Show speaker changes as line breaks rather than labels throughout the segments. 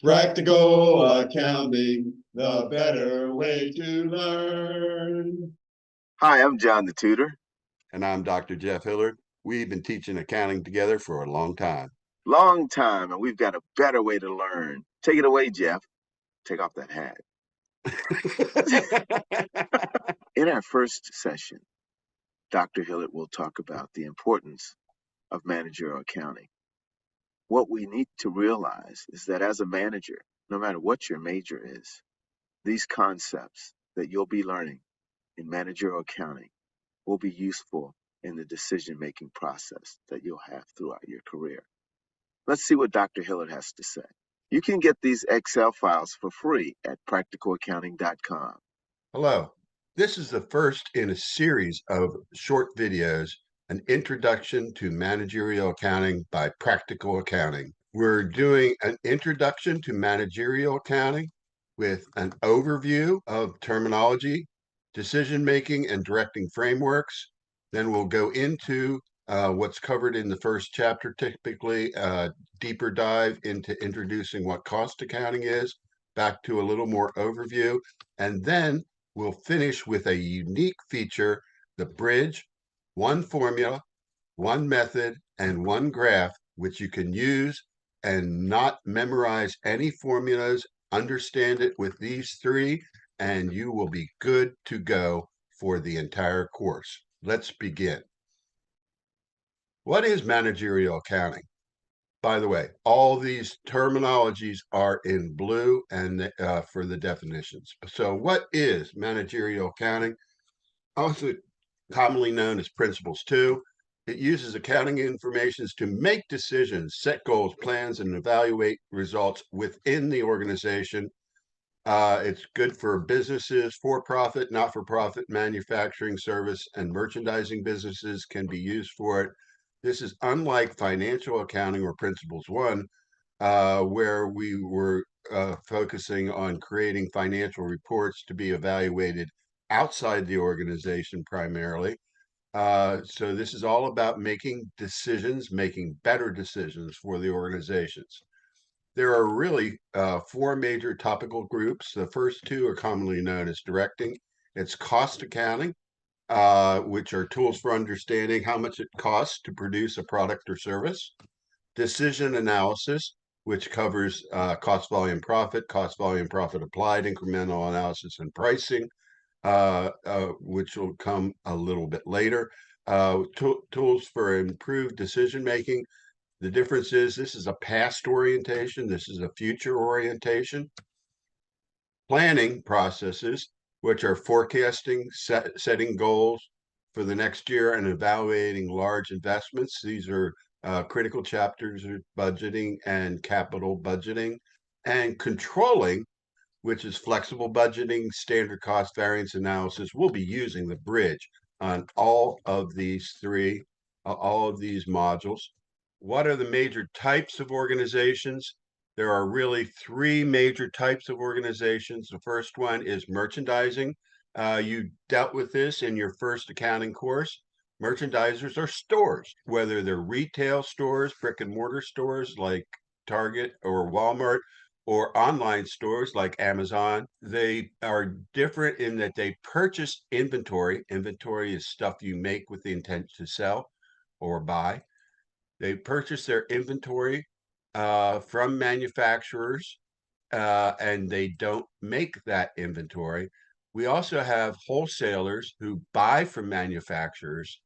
Practical accounting, the better way to learn.
Hi, I'm John the Tutor.
And I'm Dr. Jeff Hillard. We've been teaching accounting together for a long time.
Long time, and we've got a better way to learn. Take it away, Jeff. Take off that hat. In our first session, Dr. Hillard will talk about the importance of managerial accounting. What we need to realize is that as a manager, no matter what your major is, these concepts that you'll be learning in managerial accounting will be useful in the decision-making process that you'll have throughout your career. Let's see what Dr. Hillard has to say. You can get these Excel files for free at practicalaccounting.com.
Hello. This is the first in a series of short videos, an introduction to managerial accounting by Practical Accounting. We're doing an introduction to managerial accounting with an overview of terminology, decision-making and directing frameworks. Then we'll go into what's covered in the first chapter, typically a deeper dive into introducing what cost accounting is, back to a little more overview, and then we'll finish with a unique feature, the bridge, one formula, one method, and one graph, which you can use and not memorize any formulas, understand it with these three, and you will be good to go for the entire course. Let's begin. What is managerial accounting? By the way, all these terminologies are in blue and for the definitions. So what is managerial accounting? Also commonly known as Principles 2. It uses accounting information to make decisions, set goals, plans, and evaluate results within the organization. It's good for businesses, for-profit, not-for-profit, manufacturing, service, and merchandising businesses can be used for it. This is unlike financial accounting or Principles 1, where we were focusing on creating financial reports to be evaluated outside the organization primarily. So this is all about making decisions, making better decisions for the organizations. There are really four major topical groups. The first two are commonly known as directing. It's cost accounting, which are tools for understanding how much it costs to produce a product or service. Decision analysis, which covers cost, volume, profit applied, incremental analysis, and pricing, which will come a little bit later. Tools for improved decision making. The difference is this is a past orientation, this is a future orientation. Planning processes, which are forecasting, setting goals for the next year and evaluating large investments. These are critical chapters of budgeting and capital budgeting. And controlling, which is flexible budgeting, standard cost variance analysis. We'll be using the bridge on all of these three, all of these modules. What are the major types of organizations? There are really three major types of organizations. The first one is merchandising. You dealt with this in your first accounting course. Merchandisers are stores, whether they're retail stores, brick and mortar stores like Target or Walmart, or online stores like Amazon. They are different in that they purchase inventory. Inventory is stuff you make with the intent to sell or buy. They purchase their inventory from manufacturers and they don't make that inventory. We also have wholesalers who buy from manufacturers.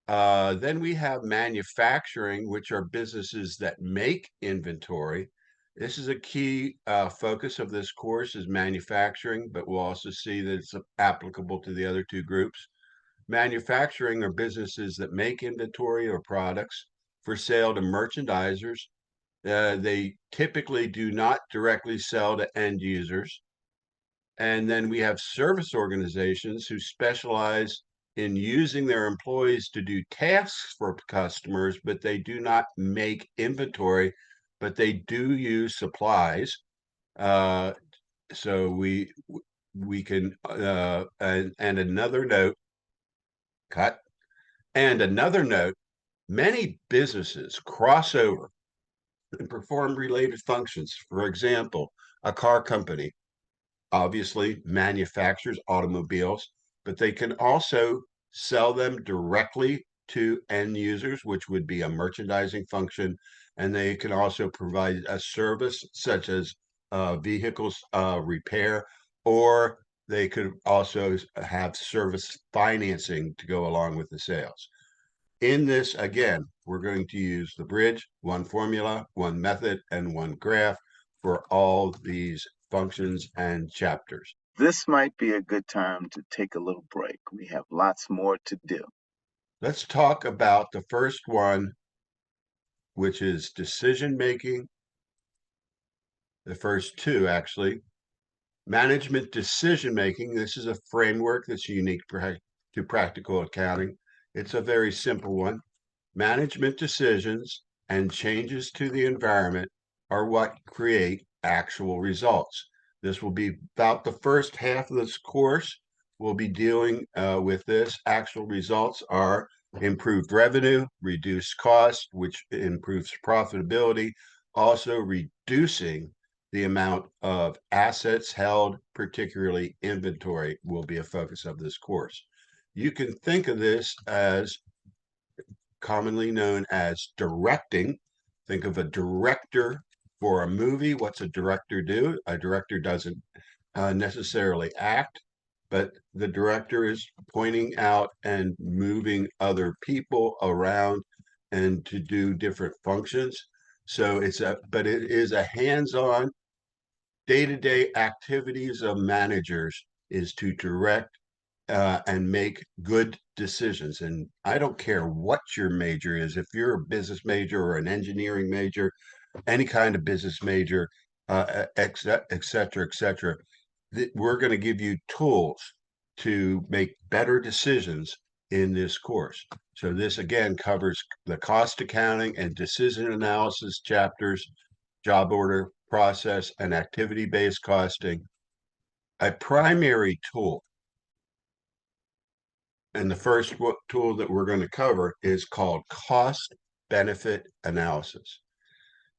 Then we have manufacturing, which are businesses that make inventory. This is a key focus of this course is manufacturing, but we'll also see that it's applicable to the other two groups. Manufacturing are businesses that make inventory or products for sale to merchandisers. They typically do not directly sell to end users. And then we have service organizations who specialize in using their employees to do tasks for customers, but they do not make inventory, but they do use supplies. Uh, so we can and another note, cut. And another note, many businesses cross over. and perform related functions. For example, a car company obviously manufactures automobiles, but they can also sell them directly to end users, which would be a merchandising function. And they can also provide a service such as vehicles repair, or they could also have service financing to go along with the sales. In this, again, we're going to use the bridge, one formula, one method, and one graph for all these functions and chapters.
This might be a good time to take a little break. We have lots more to do.
Let's talk about the first one, which is decision making. The first two, actually. Management decision making. This is a framework that's unique to practical accounting. It's a very simple one. Management decisions and changes to the environment are what create actual results. This will be about the first half of this course. We'll be dealing with this. Actual results are improved revenue, reduced cost, which improves profitability, also reducing the amount of assets held, particularly inventory, will be a focus of this course. You can think of this as commonly known as directing. Think of a director for a movie. What's a director do? A director doesn't necessarily act, but the director is pointing out and moving other people around and to do different functions. So but it is a hands-on day-to-day activities of managers is to direct and make good decisions. And I don't care what your major is, if you're a business major or an engineering major, any kind of business major, et cetera, et cetera, we're going to give you tools to make better decisions in this course. So this again covers the cost accounting and decision analysis chapters, job order process, and activity-based costing. A primary tool, and the first tool that we're going to cover is called cost benefit analysis.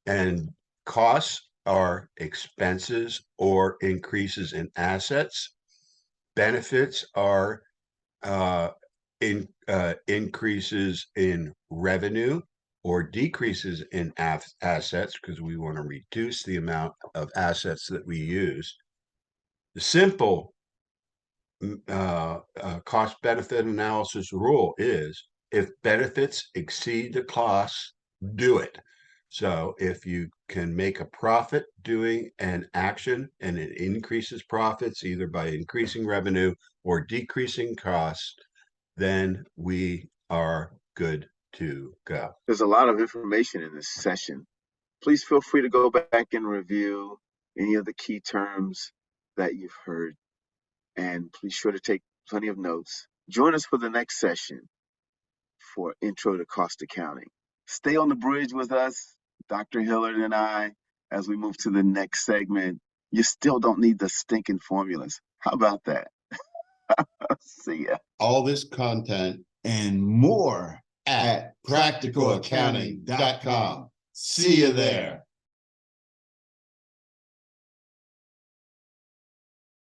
And costs are expenses or increases in assets. Benefits are increases in revenue or decreases in assets, because we want to reduce the amount of assets that we use. The simple cost benefit analysis rule is if benefits exceed the costs, do it. So if you can make a profit doing an action and it increases profits either by increasing revenue or decreasing costs, then we are good to go.
There's a lot of information in this session. Please feel free to go back and review any of the key terms that you've heard. And please sure to take plenty of notes. Join us for the next session for Intro to Cost Accounting. Stay on the bridge with us, Dr. Hillard and I, as we move to the next segment. You still don't need the stinking formulas. How about that? See ya.
All this content and more at practicalaccounting.com. See you there.